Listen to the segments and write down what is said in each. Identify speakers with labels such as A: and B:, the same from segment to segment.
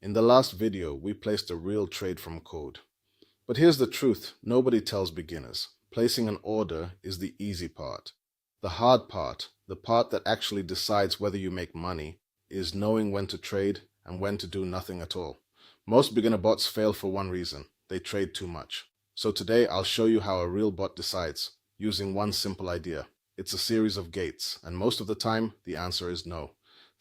A: In the last video, we placed a real trade from Code. But here's the truth, nobody tells beginners. Placing an order is the easy part. The hard part, the part that actually decides whether you make money, is knowing when to trade and when to do nothing at all. Most beginner bots fail for one reason: they trade too much. So today I'll show you how a real bot decides, using one simple idea. It's a series of gates, and most of the time, the answer is no.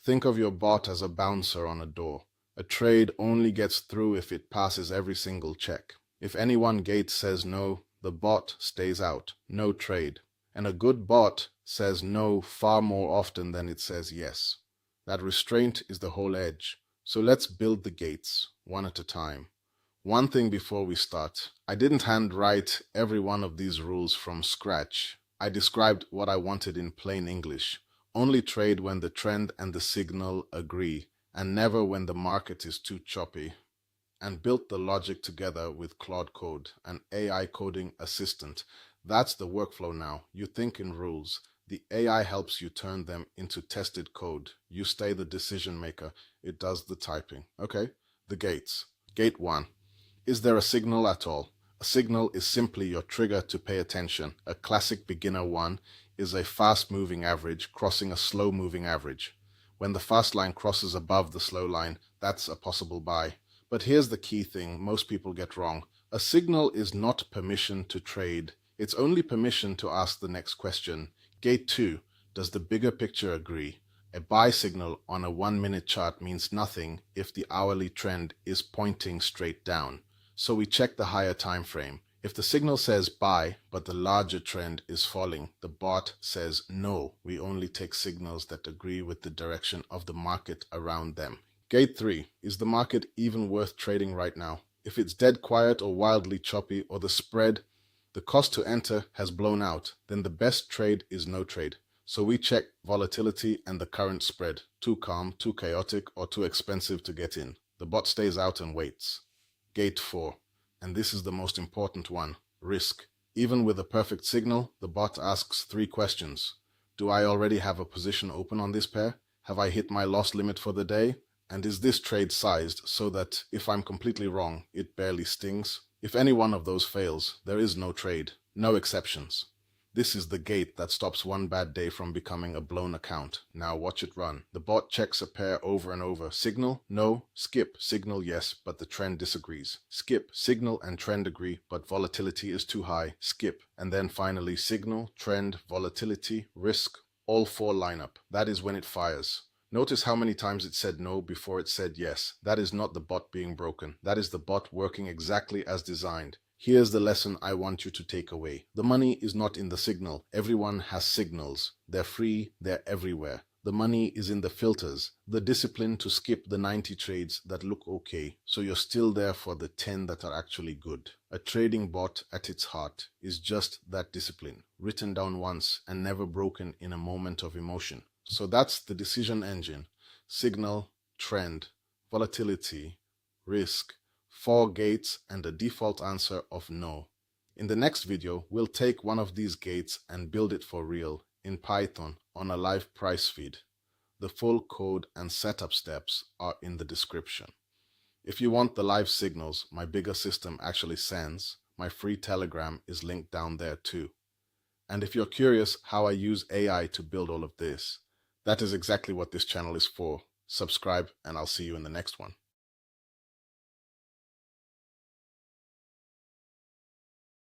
A: Think of your bot as a bouncer on a door. A trade only gets through if it passes every single check. If any one gate says no, the bot stays out. No trade. And a good bot says no far more often than it says yes. That restraint is the whole edge. So let's build the gates, one at a time. One thing before we start, I didn't handwrite every one of these rules from scratch. I described what I wanted in plain English. Only trade when the trend and the signal agree, and never when the market is too choppy. And built the logic together with Claude Code, an AI coding assistant. That's the workflow now. You think in rules. The AI helps you turn them into tested code. You stay the decision maker. It does the typing. Okay, the gates. Gate 1. Is there a signal at all? A signal is simply your trigger to pay attention. A classic beginner one is a fast-moving average crossing a slow-moving average. When the fast line crosses above the slow line, that's a possible buy. But here's the key thing most people get wrong. A signal is not permission to trade. It's only permission to ask the next question. Gate 2. Does the bigger picture agree? A buy signal on a 1-minute chart means nothing if the hourly trend is pointing straight down. So we check the higher time frame. If the signal says buy, but the larger trend is falling, the bot says no. We only take signals that agree with the direction of the market around them. Gate 3. Is the market even worth trading right now? If it's dead quiet or wildly choppy, or the cost to enter has blown out, then the best trade is no trade. So we check volatility and the current spread. Too calm, too chaotic, or too expensive to get in. The bot stays out and waits. Gate 4. And this is the most important one. Risk. Even with a perfect signal, the bot asks 3 questions. Do I already have a position open on this pair? Have I hit my loss limit for the day? And is this trade sized so that if I'm completely wrong, it barely stings? If any one of those fails, there is no trade. No exceptions. This is the gate that stops one bad day from becoming a blown account. Now watch it run. The bot checks a pair over and over. Signal? No. Skip. Signal? Yes, but the trend disagrees. Skip. Signal and trend agree, but volatility is too high. Skip. And then finally signal, trend, volatility, risk, all 4 line up. That is when it fires. Notice how many times it said no before it said yes. That is not the bot being broken. That is the bot working exactly as designed. Here's the lesson I want you to take away. The money is not in the signal. Everyone has signals. They're free. They're everywhere. The money is in the filters, the discipline to skip the 90 trades that look okay, so you're still there for the 10 that are actually good. A trading bot at its heart is just that discipline, written down once and never broken in a moment of emotion. So that's the decision engine: signal, trend, volatility, risk, 4 gates, and a default answer of no. In the next video, we'll take one of these gates and build it for real in Python on a live price feed. The full code and setup steps are in the description. If you want the live signals my bigger system actually sends, my free Telegram is linked down there too. And if you're curious how I use AI to build all of this, that is exactly what this channel is for. Subscribe, and I'll see you in the next one.